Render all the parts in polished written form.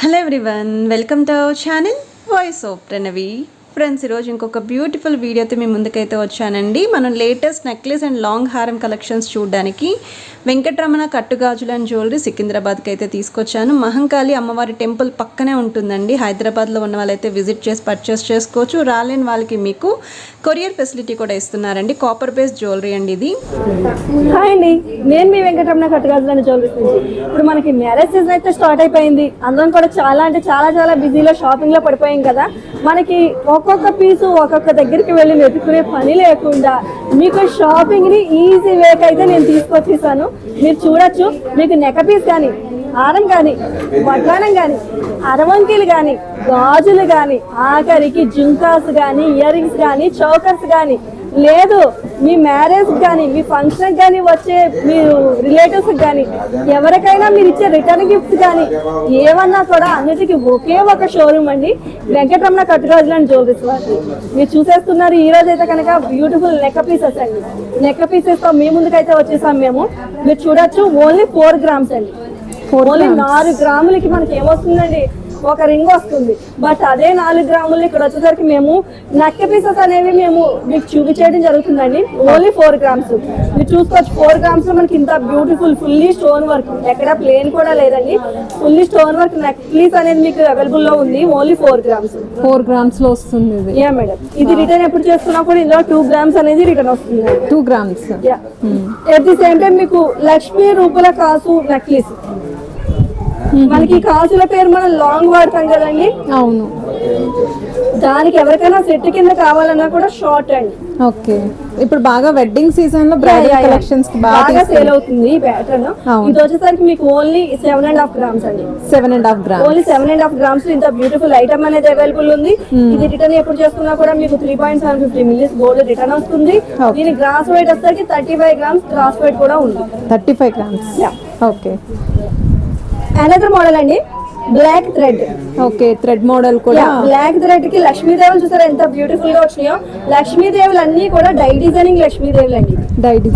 Hello everyone, welcome to our channel voice of Pranavi. Friends, ఈరోజు ఇంకొక beautiful వీడియోతో మీ ముందుకైతే వచ్చానండి. మనం లేటెస్ట్ నెక్లెస్ అండ్ లాంగ్ హారం కలెక్షన్స్ చూడడానికి వెంకటరమణ కట్టుగాజులు అండ్ జ్యువెలరీ సికింద్రాబాద్కి అయితే తీసుకొచ్చాను. మహంకాళి అమ్మవారి టెంపుల్ పక్కనే ఉంటుందండి. హైదరాబాద్లో ఉన్న వాళ్ళైతే విజిట్ చేసి పర్చేస్ చేసుకోవచ్చు. రాలేని వాళ్ళకి మీకు కొరియర్ ఫెసిలిటీ కూడా ఇస్తున్నారండి. కాపర్ బేస్డ్ జ్యువెలరీ అండి ఇది. హాయ్ అండి, నేను మీ వెంకటరమణ కట్టుగాజులు అండ్ జ్యువెలరీ నుంచి. ఇప్పుడు మనకి మ్యారేజ్ సీజన్ అయితే స్టార్ట్ అయిపోయింది. అందరం కూడా చాలా బిజీలో షాపింగ్లో పడిపోయాం కదా. మనకి ఒక్కొక్క పీసు ఒక్కొక్క దగ్గరికి వెళ్ళి వెతుక్కునే పని లేకుండా మీకు షాపింగ్ని ఈజీ వేకి అయితే నేను తీసుకొచ్చేసాను. మీరు చూడొచ్చు, మీకు నెక్ పీస్ కానీ, హారం కానీ, వడ్డానం కానీ, అరవంకీలు కానీ, గాజులు కానీ, ఆఖరికి జుంకాస్ కానీ, ఇయర్ రింగ్స్ కానీ, చౌకర్స్ కానీ, లేదు మీ మ్యారేజ్ కానీ, మీ ఫంక్షన్ కానీ వచ్చే మీరు రిలేటివ్స్ కానీ, ఎవరికైనా మీరు ఇచ్చే రిటర్న్ గిఫ్ట్స్ కానీ ఏమన్నా కూడా అన్నిటికీ ఒకే ఒక షోరూమ్ అండి, వెంకటరమణ కట్టుగాజులు అండ్ జ్యువెలరీస్ వారికి. మీరు చూసేస్తున్నారు. ఈ రోజు అయితే కనుక బ్యూటిఫుల్ నెక్ పీసెస్ అండి. నెక్ పీసెస్ తో మీ ముందుకైతే వచ్చేసాం మేము. మీరు చూడొచ్చు, ఓన్లీ 4 grams అండి. ఓన్లీ 4 గ్రాములకి మనకి ఏమొస్తుందండి, ఒక రింగ్ వస్తుంది. బట్ అదే 4 గ్రాములు ఇక్కడ వచ్చేసరికి మేము నెక్ పీసెస్ అనేవి మేము మీకు చూపించడం జరుగుతుందండి. Only 4 grams. మీరు చూసుకోవచ్చు, 4 grams లో మనకి ఇంత బ్యూటిఫుల్ ఫుల్లీ స్టోన్ వర్క్, ఎక్కడ ప్లేన్ కూడా లేదండి, fully stone work neck piece అనేది మీకు అవైలబుల్ లో ఉంది. Only 4 grams. 4 grams లో వస్తుంది. యా మేడం, ఇది రిటర్న్ ఎప్పుడు చేసుకున్నా కూడా ఇందులో 2 grams అనేది రిటర్న్ వస్తుంది. 2 grams. At the same time మీకు లక్ష్మీ రూపుల కాసు నెక్లెస్. మనకి కాసుల పేరు మనం లాంగ్ వాడతాం కదండి. అవును, దానికి ఎవరికైనా సెట్ కింద కావాలన్నా కూడా షార్ట్ అండి. ఓకే. ఇప్పుడు బాగా వెడ్డింగ్ సీజన్ లో బ్రైడల్ కలెక్షన్స్ కి బాగా సేల్ అవుతుంది ఈ ప్యాటర్న్. ఇది వచ్చేసరికి మీకు ఓన్లీ 7.5 grams అండి. 7.5 grams. ఓన్లీ 7.5 grams ఇంత బ్యూటిఫుల్ ఐటమ్ అనేది అవైలబుల్ ఉంది. ఇది రిటర్న్ ఎప్పుడు చేసుకున్నా కూడా మీకు 3.750 ml గోల్డ్ రిటర్న్ వస్తుంది. దీని గ్రాస్ వెయిట్ వచ్చేసరికి 35 grams గ్రాస్ వెయిట్ కూడా ఉంది. 35 grams. ఓకే. అనదర్ మోడల్ అండి, black thread. Okay, thread model కూడా. బ్లాక్ థ్రెడ్ కి లక్ష్మీదేవులు చూసారా ఎంత బ్యూటిఫుల్ గా వచ్చినాయో. లక్ష్మీదేవులు అన్ని కూడా డై డిజైనింగ్ లక్ష్మీదేవులు అండి.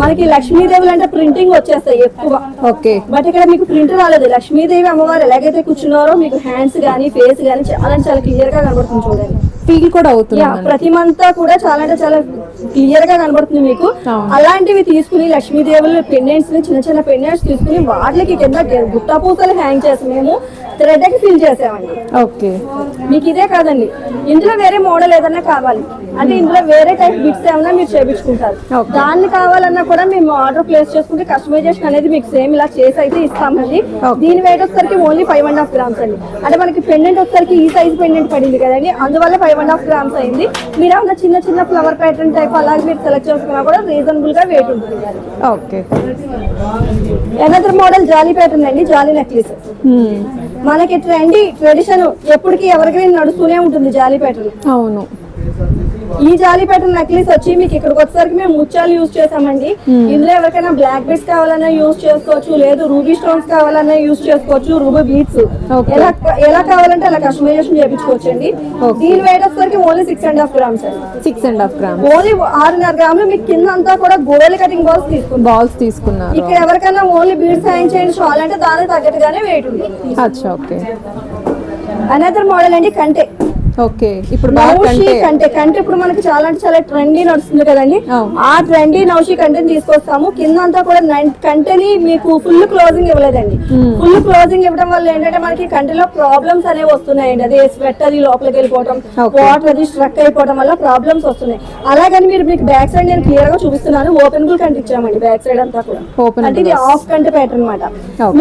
మనకి లక్ష్మీదేవులు అంటే ప్రింటింగ్ వచ్చేస్తాయి ఎక్కువ. ఓకే. బట్ ఇక్కడ మీకు ప్రింట్ రాలేదు. లక్ష్మీదేవి అమ్మవారు ఎలాగైతే కూర్చున్నారో మీకు హ్యాండ్స్ గానీ ఫేస్ గానీ చాలా క్లియర్ గా కనబడుతుంది. చూడండి, ఫీల్ కూడా అవుతుంది. ప్రతిమంతా కూడా చాలా క్లియర్ గా కనబడుతుంది మీకు. అలాంటివి తీసుకుని లక్ష్మీదేవుల పెండెంట్స్ ని, చిన్న పెండెంట్స్ తీసుకుని వాటికి కింద గుట్ట పూసలు హ్యాంగ్ చేసి మేము థ్రెడ్ కి ఫిల్ చేసామండి. ఓకే. మీకు ఇదే కాదండి, ఇందులో వేరే మోడల్ ఏదైనా కావాలి అంటే ఇందులో వేరే టైప్ బిట్స్ ఏమన్నా మీరు చేయించుకుంటారు. దాన్ని కావాలన్నా కూడా మేము ఆర్డర్ ప్లేస్ చేసుకుంటే కస్టమైజేషన్ అనేది మీకు సేమ్ ఇలా చేసి అయితే ఇస్తామండి. దీని వెయిట్ వచ్చేసరికి ఓన్లీ 5.5 grams అండి. అంటే మనకి పెండెంట్ వచ్చేసరికి ఈ సైజ్ పెండెంట్ పడింది కదండి, అందువల్ల 5.5 grams అయింది. మీరు ఏమన్నా చిన్న ఫ్లవర్ ప్యాటర్న్ టైప్ అలాగే మీరు సెలెక్ట్ చేసుకున్నా కూడా రీజనబుల్ గా వెయిట్ ఉంటుంది. ఓకే. అనదర్ మోడల్ జాలీ ప్యాటర్న్ అండి, జాలీ నెక్లెస్. మనకి ట్రెడిషన్ ఎప్పటికీ ఎవరికి నడుస్తూనే ఉంటుంది జాలీ ప్యాటర్న్. అవును. ఈ జాలీ ప్యాటర్న్ నెక్లెస్ వచ్చి మీకు ఇక్కడికి వచ్చేసరికి మేము ముత్యాలు యూజ్ చేసామండి. ఇందులో ఎవరికైనా బ్లాక్ బీడ్స్ కావాలన్నా యూజ్ చేసుకోవచ్చు, లేదు రూబీ స్టోన్స్ కావాలన్నా యూజ్ చేసుకోవచ్చు, రూబీ బీడ్స్ ఎలా కావాలంటే అలా కస్టమైజేషన్ చేయించుకోవచ్చు అండి. దీని వెయిట్ వచ్చేసరికి ఓన్లీ 6.5 grams అండి. 6.5 grams. Only 6.5 grams. మీకు కింద అంతా కూడా గోల్డ్ కటింగ్ బాల్స్ తీసుకున్నారు. ఇక్కడ ఎవరికైనా ఓన్లీ బీడ్స్ హ్యాంగ్ చేయండి షాల్ అంటే దానికి తగ్గట్టుగానే వెయిట్ ఉంది. అచ్చా, ఓకే. అనదర్ మోడల్ అండి కంటే. ఓకే. ఇప్పుడు కంటే ఇప్పుడు మనకి చాలా ట్రెండీ నడుస్తుంది కదండి. ఆ ట్రెండీ నౌషి కంటెని తీసుకొస్తాము. కింద అంతా కూడా కంటెని మీకు ఫుల్ క్లోజింగ్ ఇవ్వలేదండి. ఫుల్ క్లోజింగ్ ఇవ్వడం వల్ల ఏంటంటే మనకి కంటెలో ప్రాబ్లమ్స్ అనేవి వస్తున్నాయండి. అదే స్వెట్ అది లోపలికి వెళ్ళిపోవడం, వాటర్ అది స్ట్రక్ అయిపోవడం వల్ల ప్రాబ్లమ్స్ వస్తున్నాయి. అలాగని మీకు బ్యాక్ సైడ్ నేను క్లియర్ గా చూపిస్తున్నాను. ఓపెనబుల్ కంటే ఇచ్చామండి బ్యాక్ సైడ్ అంతా కూడా. అంటే ఇది హాఫ్ కంటే ప్యాటర్న్ అనమాట.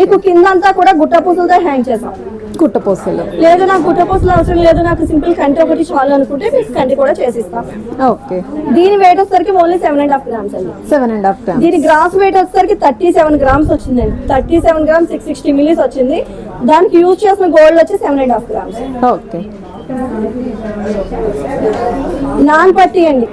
మీకు కింద అంతా కూడా గుట్ట పూసలతో హ్యాంగ్ చేసాం. గుట్టపూసలు లేదు నాకు గుట్టపూసలు అవసరం లేదు, నాకు సింపుల్ కంటి ఒకటి చాలు అనుకుంటే మీకు కంటి కూడా చేసిస్తాం. ఓకే. దీని వెయిట్ వచ్చేసరికి ఓన్లీ 7.5 grams అండి. 7.5 grams. దీని గ్రాస్ వెయిట్ వచ్చేసరికి 37 grams వచ్చిందండి. 37 grams 660 ml వచ్చింది. దానికి యూజ్ చేసిన గోల్డ్ వచ్చి 7.5 grams. ఓకే. నాన్ పట్టి అండి.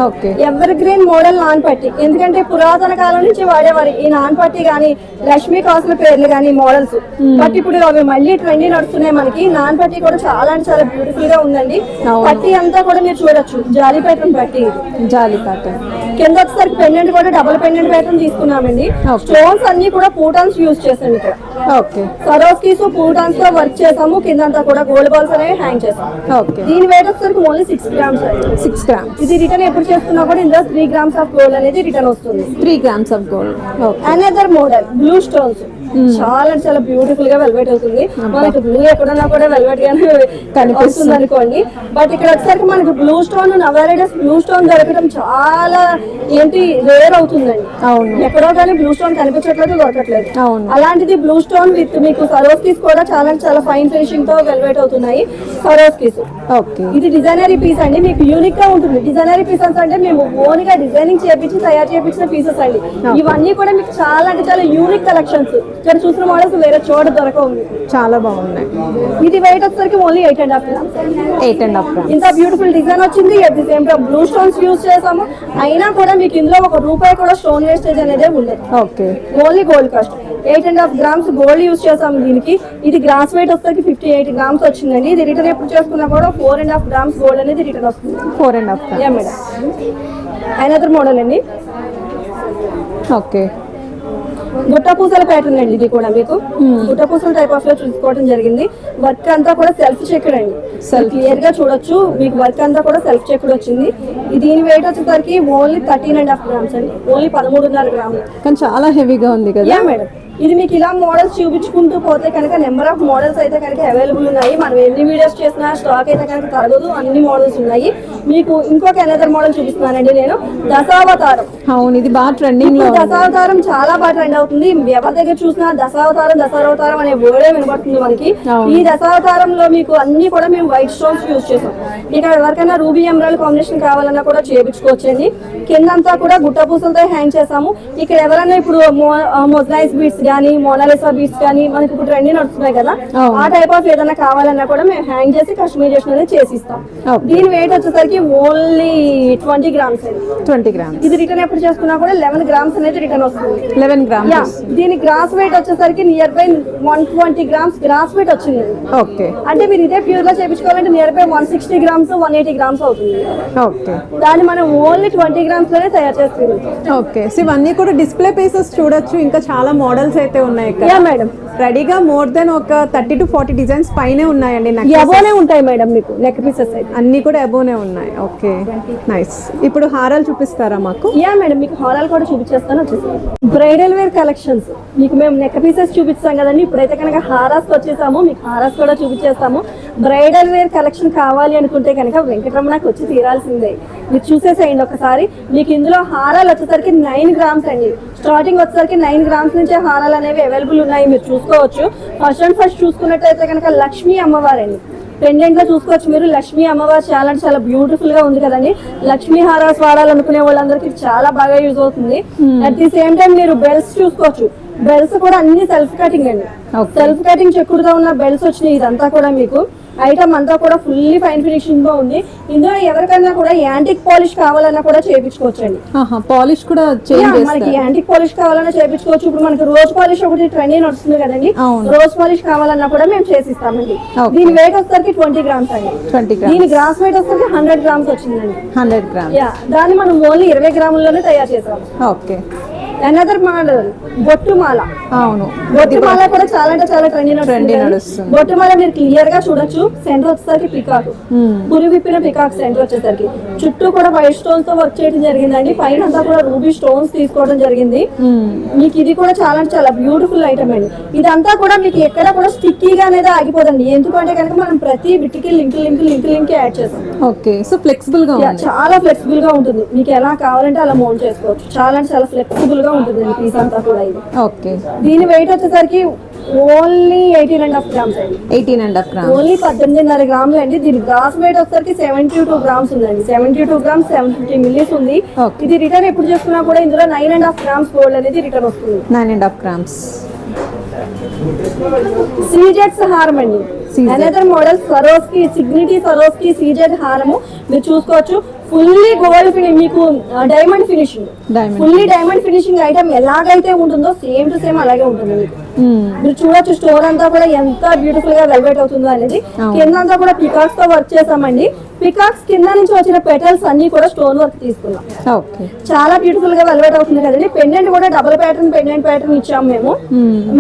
Okay. Ever green model non పట్టి. ఎందుకంటే పురాతన కాలం నుంచి వాడేవారు ఈ నాన్ పట్టి గానీ, లక్ష్మీ కాసుల పేర్లు గానీ మోడల్స్. బట్ ఇప్పుడు అవి మళ్ళీ ట్రెండీ నడుస్తున్నాయి. మనకి నాన్ పట్టి కూడా చాలా బ్యూటిఫుల్ గా ఉందండి. పట్టి అంతా కూడా మీరు చూడొచ్చు, జాలీ ప్యాటర్న్ పట్టి. జాలీ ప్యాటర్న్ కింద వచ్చేసరికి పెండెంట్ కూడా డబుల్ పెండెంట్ ప్యాటర్న్ తీసుకున్నామండి. స్టోన్స్ అన్ని కూడా పూటాన్స్ యూజ్ చేసాం ఇక్కడ. ఓకే సరోస్కీస్ పూటాన్స్ తో వర్క్ చేసాము, కిందంతా కూడా గోల్డ్ బాల్స్ అనేవి హ్యాంగ్ చేసాము. ఓకే దీని వెయిట్ వచ్చేసరికి ఓన్లీ 6 గ్రామ్స్. 6 grams. ఇది రిటర్న్ ఎప్పుడు చేసుకున్నా కూడా ఇందులో 3 గ్రామ్స్ ఆఫ్ గోల్డ్ అనేది రిటర్న్ వస్తుంది. 3 grams of gold. Okay another model blue stones, చాలా అంటే చాలా బ్యూటిఫుల్ గా వెల్వెట్ అవుతుంది. మనకి బ్లూ ఎక్కడున్నా కూడా వెల్వెట్ గానే కనిపిస్తుంది అనుకోండి. బట్ ఇక్కడ వచ్చేసరికి మనకి blue stone nowadays blue stone దొరకడం చాలా ఏంటి రేర్ అవుతుందండి. అవును. ఎక్కడో కానీ బ్లూ స్టోన్ కనిపించట్లేదు, దొరకట్లేదు. అవును. అలాంటిది బ్లూ స్టోన్ విత్ మీకు సరోస్కీస్ కూడా చాలా అంటే చాలా ఫైన్ ఫినిషింగ్ తో వెల్వెట్ అవుతున్నాయి సరోస్కీస్. ఓకే ఇది డిజైనరీ పీస్ అండి, మీకు యూనిక్ గా ఉంటుంది. డిజైనరీ పీసెస్ అంటే మేము ఓన్ గా డిజైనింగ్ చేపించి తయారు చేపించిన పీసెస్ అండి. ఇవన్నీ కూడా మీకు చాలా అంటే చాలా యూనిక్ కలెక్షన్స్. ఇక్కడ చూసిన మోడల్స్ వేరే చోట దొరకవు మీకు. చాలా బాగున్నాయి. ఇది వెయిట్ వచ్చేసరికి ఓన్లీ 8.5 grams. 8.5 grams. ఇంత బ్యూటిఫుల్ డిజైన్ వచ్చింది. At the same time blue stones use చేసాము. అయినా కూడా మీకు ఇందులో ₹1 కూడా స్టోన్ వేస్టేజ్ అనేది ఉండదు. Okay only gold cost. 8.5 grams gold use చేసాము దీనికి. ఇది గ్రాస్ వెయిట్ వచ్చేసరికి 58 grams వచ్చిందండి. ఇది రిటర్న్ ఎప్పుడు చేసుకున్నా కూడా 4.5 grams గోల్డ్ అనేది రిటర్న్ వస్తుంది. 4.5 grams. Yeah madam. Another model అండి, ఓకే గుట్ట పూసల ప్యాటర్న్ అండి. ఇది కూడా మీకు గుట్ట పూసల టైప్ ఆఫ్ లో చూసుకోవడం జరిగింది. వర్క్ అంతా కూడా సెల్ఫ్ చెక్డ్ అండి. క్లియర్ గా చూడొచ్చు, మీకు వర్క్ అంతా కూడా సెల్ఫ్ చెక్డ్ వచ్చింది. దీని వెయిట్ వచ్చేసరికి ఓన్లీ 13.5 grams అండి, ఓన్లీ 13.5 grams. కానీ చాలా హెవీగా ఉంది కదా. Yeah madam. ఇది మీకు ఇలా మోడల్స్ చూపించుకుంటూ పోతే కనుక నెంబర్ ఆఫ్ మోడల్స్ అయితే కనుక అవైలబుల్ ఉన్నాయి. మనం ఎన్ని వీడియోస్ చేసినా స్టాక్ అయితే కనుక తరగదు, అన్ని మోడల్స్ ఉన్నాయి. మీకు ఇంకొక అనదర్ మోడల్ చూపిస్తున్నానండి నేను, దశావతారం. అవును, ఇది బాగా ట్రెండింగ్ లో ఉంది. దశావతారం చాలా బాగా ట్రెండ్ అవుతుంది. ఎవరి దగ్గర చూసినా దశావతారం అనే వర్డే వినబడుతుంది మనకి. ఈ దశావతారంలో మీకు అన్ని కూడా మేము వైట్ స్టోన్స్ యూజ్ చేసాం. ఇక్కడ ఎవరికైనా రూబీ ఎమరాల్డ్ కాంబినేషన్ కావాలన్నా కూడా చేయించుకోవచ్చండి. కిందంతా కూడా గుట్ట పూసలతో హ్యాంగ్ చేసాము. ఇక్కడ ఎవరైనా ఇప్పుడు మొజనైజ్ బీట్స్ కానీ మోనాలిసా బీట్స్ కానీ మనకి ఇప్పుడు ట్రెండింగ్ నడుస్తున్నాయి కదా, ఆ టైప్ ఆఫ్ ఏదైనా కావాలన్నా కూడా మేము హ్యాంగ్ చేసి కస్టమైజేషన్ అనేది చేసిస్తాం. దీని వెయిట్ వచ్చేసరికి ఓన్లీ 20 grams అండి. 20 grams. ఇది రిటర్న్ ఎప్పుడు చేసుకున్నా కూడా 11 grams అనేది రిటర్న్ వస్తుంది. 11 grams. యా. దీని గ్రాస్ వెయిట్ వచ్చేసరికి near by 120 grams gross weight వచ్చింది. ఓకే అంటే మీరు ఇదే ప్యూర్ గా చేయించుకోవాలంటే నియర్ బై 160 grams 180 grams అవుతుంది. ఓకే దాన్ని మనం ఓన్లీ 20 grams లోనే తయారు చేస్తున్నాం. ఓకే సో ఇవన్నీ కూడా డిస్ప్లే పీసెస్ చూడొచ్చు. ఇంకా చాలా మోడల్స్ అయితే ఉన్నాయి ఇక్కడ. Yeah madam. రెడీగా మోర్ దెన్ ఒక 30 to 40 డిజైన్స్ పైనే ఉన్నాయండి. అబోనే ఉంటాయి మేడం మీకు నెక్ పీసెస్ అయితే. అన్ని కూడా అబోనే ఉన్నాయి. Okay nice. ఇప్పుడు హారాలు చూపిస్తారా మాకు? యా మేడం, మీకు హారాలు కూడా చూపించేస్తాను. వచ్చేసి బ్రైడల్ వేర్ కలెక్షన్స్ మీకు మేము నెక్ పీసెస్ చూపిస్తాం కదండి. ఇప్పుడైతే కనుక హారాస్ వచ్చేసాము, మీకు హారాస్ కూడా చూపించేస్తాము. బ్రైడల్ వేర్ కలెక్షన్ కావాలి అనుకుంటే కనుక వెంకటరమణకి వచ్చి తీరాల్సిందే. మీరు చూసేసేయండి ఒకసారి. మీకు ఇందులో హారాలు వచ్చేసరికి 9 grams అండి. స్టార్టింగ్ వచ్చేసరికి 9 grams నుంచే హారాలు అనేవి అవైలబుల్ ఉన్నాయి, మీరు చూసుకోవచ్చు. ఫస్ట్ అండ్ ఫస్ట్ చూసుకున్నట్టయితే కనుక లక్ష్మీ అమ్మవారు అండి. పెండెంట్ లో చూసుకోవచ్చు మీరు. లక్ష్మీ అమ్మవారు చాలా అంటే చాలా బ్యూటిఫుల్ గా ఉంది కదండి. లక్ష్మీ హారాస్ వాడాలనుకునే వాళ్ళందరికీ చాలా బాగా యూజ్ అవుతుంది. అట్ ది సేమ్ టైం మీరు బెల్స్ చూసుకోవచ్చు. బెల్స్ కూడా అన్ని సెల్ఫ్ కటింగ్ అండి. సెల్ఫ్ కటింగ్ చెక్కుడుగా ఉన్న బెల్స్ వచ్చినాయి. ఇదంతా కూడా మీకు ఐటమ్ అంతా కూడా ఫుల్లీ ఫైన్ ఫినిషింగ్ గా ఉంది. ఇందులో ఎవరికైనా కూడా యాంటిక్ పాలిష్ కావాలన్నా కూడా చేయించుకోవచ్చు అండి. పాలిష్ కూడా మనకి యాంటిక్ పాలిష్ కావాలన్నా చేయించుకోవచ్చు. ఇప్పుడు మనకి రోజ్ పాలిష్ ఒకటి ట్రెండింగ్ నడుస్తుంది కదండి, రోజ్ పాలిష్ కావాలన్నా కూడా మేము చేసిస్తామండి. దీని వెయిట్ వచ్చేసరికి 20 grams అండి. దీని గ్రాస్ వెయిట్ వచ్చేసరికి 100 grams వచ్చిందండి. 100 grams. దాన్ని మనం ఓన్లీ 20 గ్రాముల్లోనే తయారు చేసాం. ఓకే. అనదర్ మోడల్ బొట్టుమాల. అవును, బొట్టుమాల కూడా చాలా అంటే చాలా ట్రెండింగ్ నడుస్తుంది. బొట్టుమాల మీరు క్లియర్ గా చూడొచ్చు. సెంటర్ వచ్చేసరికి పికాక్, పురి విప్పిన పికాక్ సెంటర్ వచ్చేసరికి. చుట్టూ కూడా వైట్ స్టోన్స్ తో వర్క్ చేయడం జరిగిందండి. పైన అంతా కూడా రూబీ స్టోన్స్ తీసుకోవడం జరిగింది. మీకు ఇది కూడా చాలా అంటే చాలా బ్యూటిఫుల్ ఐటమ్ అండి. ఇదంతా కూడా మీకు ఎక్కడ కూడా స్టిక్కీగా అనేది ఆగిపోదండి. ఎందుకంటే కనుక మనం ప్రతి బిట్కి లింక్ యాడ్ చేస్తాం. ఓకే సో ఫ్లెక్సిబుల్ గా చాలా ఫ్లెక్సిబుల్ గా ఉంటుంది. మీకు ఎలా కావాలంటే అలా మౌంట్ చేసుకోవచ్చు. చాలా అంటే చాలా ఫ్లెక్సిబుల్ గా ఉంటుంది పీస్ అంతా కూడా ఇది. ఓకే. దీని వెయిట్ వచ్చేసరికి ఓన్లీ 18.5 grams అండి. 18.5 grams. ఓన్లీ 18.5 grams అండి. దీని గ్రాస్ వెయిట్ వచ్చేసరికి 72 grams ఉందండి. 72 grams 750 millis ఉంది. ఇది రిటర్న్ ఎప్పుడు చేసుకున్నా కూడా ఇందులో 9.5 grams గోల్డ్ అనేది రిటర్న్ వస్తుంది. 9.5 grams. సీజెట్స్ హారం అండి. Another model Swarovski Signity Swarovski CZ హారము మీరు చూసుకోవచ్చు. ఫుల్లీ గోల్డ్ ఫినిషింగ్, మీకు diamond finishing, Diamond fully diamond finishing item ఎలాగైతే ఉంటుందో సేమ్ టు సేమ్ అలాగే ఉంటుంది మీకు. మీరు చూడొచ్చు స్టోర్ అంతా కూడా ఎంత బ్యూటిఫుల్ గా వెల్వెట్ అవుతుందో అనేది. కింద అంతా కూడా పికాక్స్ తో వర్క్ చేసామండి. పికాక్స్ కింద నుంచి వచ్చిన పెటల్స్ అన్ని కూడా స్టోన్ వర్క్ తీసుకున్నాం. ఓకే, చాలా బ్యూటిఫుల్ గా వెల్వెట్ అవుతుంది కదండి. పెండెంట్ కూడా డబుల్ ప్యాటర్న్ పెండెంట్ ఇచ్చాం మేము.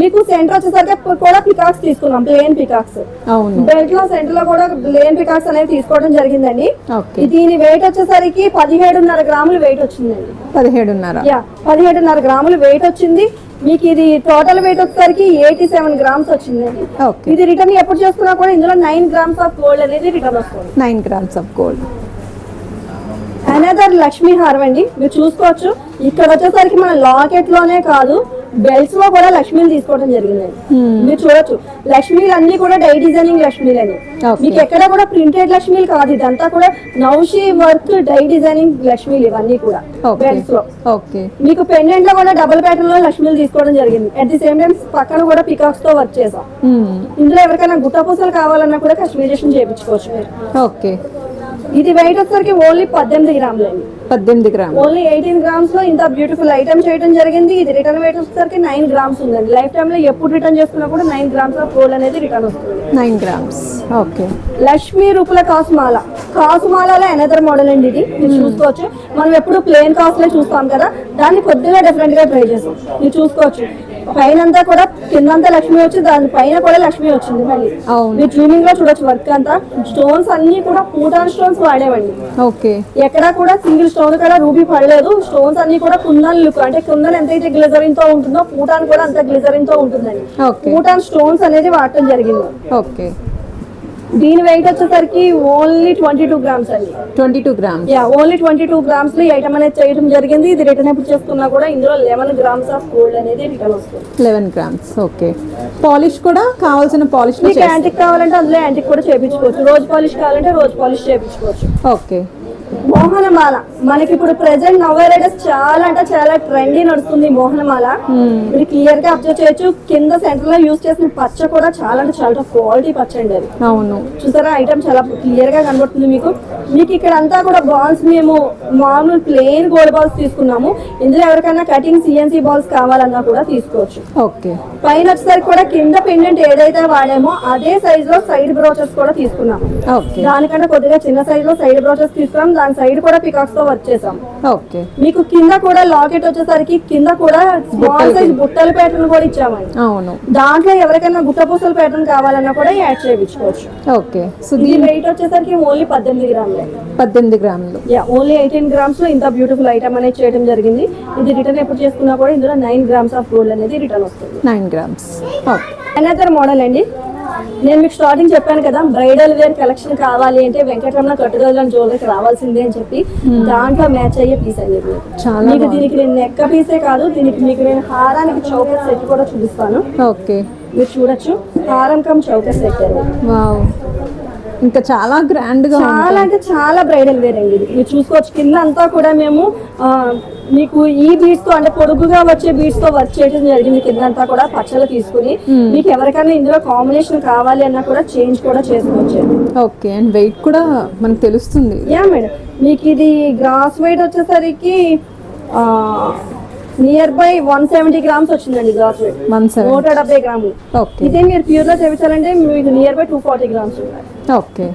మీకు సెంటర్ వచ్చేసరికి కూడా పికాక్స్ తీసుకున్నాం, ప్లేన్ పికాక్స్. అవును, బెల్ట్ లో సెంటర్ లో కూడా ప్లేన్ పికాక్స్ అనేది తీసుకోవడం జరిగిందండి. ఓకే. దీని వెయిట్ వచ్చేసరికి 17.5 గ్రాములు వెయిట్ వచ్చిందండి. 17.5. యా, 17.5 గ్రాములు వెయిట్ వచ్చింది. మీకు ఇది టోటల్ వెయిట్ వచ్చేసరికి 87 గ్రామ్స్ వచ్చిందండి. ఓకే. ఇది రిటర్న్ ఎప్పుడు చేసుకున్నా కూడా ఇందులో 9 గ్రామ్స్ ఆఫ్ గోల్డ్ అనేది రిటర్న్ వస్తుంది. 9 grams of gold. Another Lakshmi హారం అండి. మీరు చూసుకోవచ్చు ఇక్కడ వచ్చేసరికి మన లాకెట్ లోనే కాదు, బెల్ట్స్ లో కూడా లక్ష్మీలు తీసుకోవడం జరిగిందండి. మీరు చూడొచ్చు లక్ష్మీలు అన్ని కూడా డై డిజైనింగ్ లక్ష్మీలు అండి. Okay. మీకు ఎక్కడ కూడా ప్రింటెడ్ లక్ష్మీలు కాదు, ఇదంతా కూడా నౌషి వర్క్ డై డిజైనింగ్ లక్ష్మీలు ఇవన్నీ కూడా బెల్ట్స్ లో. ఓకే, మీకు పెండెంట్ లో కూడా డబుల్ ప్యాటర్న్ లో లక్ష్మీలు తీసుకోవడం జరిగింది. అట్ ది సేమ్ టైం పక్కన కూడా పికాక్స్ తో వర్క్ చేసాం. ఇందులో ఎవరికైనా గుట్ట పూసలు కావాలన్నా కూడా కస్టమైజేషన్ చేయించుకోవచ్చు మీరు. ఓకే. ఇది వెయిట్ వచ్చేసరికి ఓన్లీ 18 గ్రాములు అండి. 18 grams. ఓన్లీ 18 గ్రామ్స్ లో ఇంత బ్యూటిఫుల్ ఐటమ్ చేయడం జరిగింది. ఇది రిటర్న్ వెయిట్ వచ్చేసరికి 9 గ్రామ్స్ ఉందండి. లైఫ్ టైమ్ లో ఎప్పుడు రిటర్న్ చేసుకున్నా కూడా 9 గ్రామ్స్ ఆఫ్ గోల్డ్ అనేది రిటర్న్ వస్తుంది. 9 grams. ఓకే. లక్ష్మీ రూపుల కాసుమాల, కాసుమాలలో అనదర్ మోడల్ అండి. ఇది మీరు చూసుకోవచ్చు. మనం ఎప్పుడు ప్లేన్ కాసులే చూస్తాం కదా, దాన్ని కొద్దిగా డిఫరెంట్ గా ట్రై చేసాం. మీరు చూసుకోవచ్చు పైన అంతా కూడా కిందంతా లక్ష్మి వచ్చి దాని పైన కూడా లక్ష్మి వచ్చింది. మళ్ళీ అవును. మీరు జూమింగ్ లో చూడొచ్చు వర్క్ అంతా. స్టోన్స్ అన్ని కూడా పూటాన్ స్టోన్స్ వాడేవండి. ఓకే. ఎక్కడా కూడా సింగిల్ స్టోన్ కూడా రూబీ పడలేదు. స్టోన్స్ అన్ని కూడా కుందన్ లుక్, అంటే కుందన్ ఎంతైతే గ్లిజరిన్ తో ఉంటుందో పూటాన్ కూడా అంత గ్లిజరిన్ తో ఉంటుందండి. Okay. పూటాన్ స్టోన్స్ అనేది వాడటం జరిగింది. ఓకే. దీని వెయిట్ వచ్చేసరికి ఓన్లీ 22 గ్రామ్స్ అండి. 22 grams. యా, ఓన్లీ 22 గ్రామ్స్ లో ఈ ఐటమ్ అనేది చేయడం జరిగింది. ఇది రిటర్న్ ఎప్పుడు చేసుకున్నా కూడా ఇందులో 11 గ్రామ్స్ ఆఫ్ గోల్డ్ అనేది రిటర్న్ వస్తుంది. 11 grams. ఓకే. పాలిష్ కూడా కావాల్సిన పాలిష్ మీకు యాంటిక్ కావాలంటే అందులో యాంటిక్ కూడా చేయించుకోవచ్చు. రోజ్ పాలిష్ కావాలంటే రోజ్ పాలిష్ చేయించుకోవచ్చు. ఓకే. మోహనమాల మనకి ఇప్పుడు ప్రెసెంట్ నవ్వేరేటస్ చాలా అంటే చాలా ట్రెండీ నడుస్తుంది మోహనమాల. మీరు క్లియర్ గా అబ్జర్వ్ చేయొచ్చు. కింద సెంటర్ లో యూజ్ చేసిన పచ్చ కూడా చాలా అంటే చాలా క్వాలిటీ పచ్చ అండి అది. అవును. చూసారా ఐటమ్ చాలా క్లియర్ గా కనబడుతుంది మీకు. మీకు ఇక్కడ అంతా కూడా బాల్స్ మేము మామూలు ప్లేన్ గోల్డ్ బాల్స్ తీసుకున్నాము. ఇందులో ఎవరికైనా కటింగ్ సిఎన్సీ బాల్స్ కావాలన్నా కూడా తీసుకోవచ్చు. ఓకే. పైన వచ్చేసరికి కూడా కింద పెండెంట్ ఏదైతే వాడామో అదే సైజ్ లో సైడ్ బ్రోచెస్ కూడా తీసుకున్నాము. ఓకే. దానికంటే కొద్దిగా చిన్న సైజ్ లో సైడ్ బ్రోచెస్ తీసుకున్నాం. దాని సైడ్ కూడా పికాక్స్ తో వర్క్ చేసాం. ఓకే. మీకు కింద కూడా లాకెట్ వచ్చేసరికి కింద కూడా స్మాల్ సైజ్ బుట్టల ప్యాటర్న్ కూడా ఇచ్చామండి. అవును. దాంట్లో ఎవరికైనా గుట్ట పూసల ప్యాటర్న్ కావాలన్నా కూడా యాడ్ చేయించుకోవచ్చు. ఓకే. సో దీని వెయిట్ వచ్చేసరికి ఓన్లీ 18 గ్రాములు. 18 grams. యా, ఓన్లీ 18 గ్రామ్స్ లో ఇంత బ్యూటిఫుల్ ఐటమ్ అనేది చేయడం జరిగింది. ఇది రిటర్న్ ఎప్పుడు చేసుకున్నా కూడా ఇందులో 9 గ్రామ్స్ ఆఫ్ గోల్డ్ అనేది రిటర్న్ వస్తుంది. 9 grams. ఓకే. అనదర్ మోడల్ అండి. నేను మీకు స్టార్టింగ్ చెప్పాను కదా, బ్రైడల్ వేర్ కలెక్షన్ కావాలి అంటే వెంకటరమణ కట్టుదలని జ్యువెలరీకి రావాల్సిందే అని చెప్పి. దాంట్లో మ్యాచ్ అయ్యే పీస్ అండి ఇది. చాలా మీకు దీనికి నేను నెక్క పీసే కాదు, దీనికి మీకు నేను హారానికి చౌక సెట్ కూడా చూపిస్తాను. ఓకే. మీరు చూడొచ్చు హారం కమ్ చౌక సెట్ అండి. వావ్, ఇంకా చాలా గ్రాండ్ గా చాలా అంటే చాలా బ్రైడల్ వేర్ అండి ఇది. మీరు చూసుకోవచ్చు కింద అంతా కూడా మేము మీకు ఈ బీడ్స్ తో అంటే పొడుగుగా వచ్చే బీడ్స్ తో వర్క్ చేయడం జరిగింది. కింద అంతా కూడా పచ్చలు తీసుకుని మీకు ఎవరికైనా ఇందులో కాంబినేషన్ కావాలి అన్నా కూడా చేంజ్ కూడా చేసుకోవచ్చు. ఓకే. అండ్ వెయిట్ కూడా మనకు తెలుస్తుంది. యా మేడం, మీకు ఇది గ్రాస్ వెయిట్ వచ్చేసరికి నియర్ బై 170 గ్రామ్స్ వచ్చిందండి. గ్రాస్ వెయిట్ 170 గ్రాములు. ఓకే. ఇదే మీరు ప్యూర్ లో చేయించాలంటే మీకు నియర్ బై 240 గ్రామ్స్ ఉన్నాయి. ఓకే.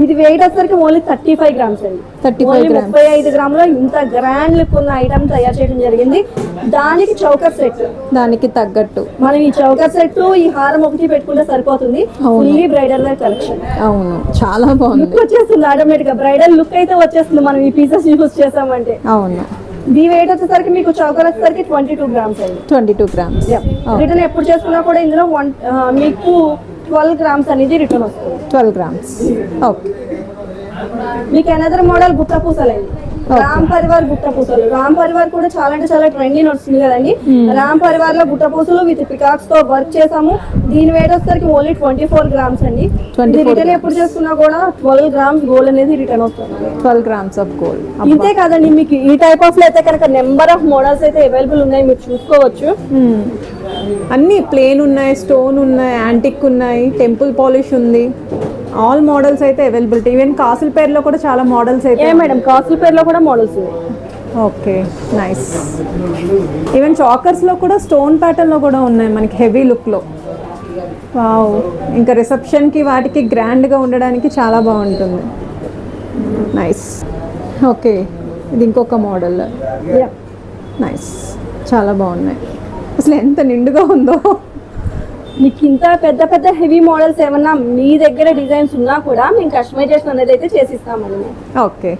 ఇది వెయిట్ వచ్చేసరికి ఓన్లీ 35 గ్రామ్స్ అండి. 35 grams. 35 గ్రాములో ఇంత గ్రాండ్ లుక్ ఉన్న ఐటమ్ తయారు చేయడం జరిగింది. దానికి చౌకర్ సెట్, దానికి తగ్గట్టు. మనం ఈ చౌకర్ సెట్ ఈ హారం ఒకటి పెట్టుకుంటే సరిపోతుంది. Fully bridal wear collection. అవును, చాలా బాగుంది. లుక్ వచ్చేస్తుంది ఆటోమేటిక్ గా, బ్రైడల్ లుక్ అయితే వచ్చేస్తుంది మనం ఈ పీసెస్ యూస్ చేసామంటే. అవును. ఈ వెయిట్ వచ్చేసరికి మీకు చౌకర్ వచ్చేసరికి 22 గ్రామ్స్ అండి. 22 grams. రిటర్న్ ఎప్పుడు చేసుకున్నా కూడా ఇందులో మీకు 12 గ్రామ్స్ అనేది రిటర్న్ వస్తుంది. 12 grams. ఓకే. మీకు అనదర్ మోడల్ గుట్ట పూసలండి. రామ్ పరివార్ గుట్ట పూసలు. రామ్ పరివార్ కూడా చాలా అంటే చాలా ట్రెండీ నడుస్తుంది కదండి. రామ్ పరివార్ లో గుట్ట పూసలు విత్ పికాక్స్ తో వర్క్ చేసాము. దీని వెయిట్ వచ్చేసరికి ఓన్లీ 24 గ్రామ్స్ అండి. రిటర్న్ ఎప్పుడు చేసుకున్నా కూడా 12 గ్రామ్స్ గోల్డ్ అనేది రిటర్న్ వస్తుంది. 12 grams of gold. ఇంతే కాదండి, మీకు ఈ టైప్ ఆఫ్ లో అయితే కనుక నెంబర్ ఆఫ్ మోడల్స్ అయితే అవైలబుల్ ఉన్నాయి, మీరు చూసుకోవచ్చు. అన్ని ప్లేన్ ఉన్నాయి, స్టోన్ ఉన్నాయి, యాంటిక్ ఉన్నాయి, టెంపుల్ పాలిష్ ఉంది. ఆల్ మోడల్స్ అయితే అవైలబిలిటీ, ఈవెన్ కాసుల పేరులో కూడా చాలా మోడల్స్ అయితే మేడం కాసుల పేరులో కూడా మోడల్స్ ఉన్నాయి. Okay nice. ఈవెన్ చాకర్స్లో కూడా స్టోన్ ప్యాటర్న్లో కూడా ఉన్నాయి మనకి హెవీ లుక్లో. వావ్, ఇంకా రిసెప్షన్కి వాటికి గ్రాండ్గా ఉండడానికి చాలా బాగుంటుంది. నైస్. ఓకే, ఇది ఇంకొక మోడల్. నైస్, చాలా బాగున్నాయి. అసలు ఎంత నిండుగా ఉందో. మీకు ఇంత పెద్ద పెద్ద హెవీ మోడల్స్ ఏమన్నా మీ దగ్గర డిజైన్స్ ఉన్నా కూడా మేము కస్టమైజేషన్ అనేది అయితే చేసిస్తామండి. ఓకే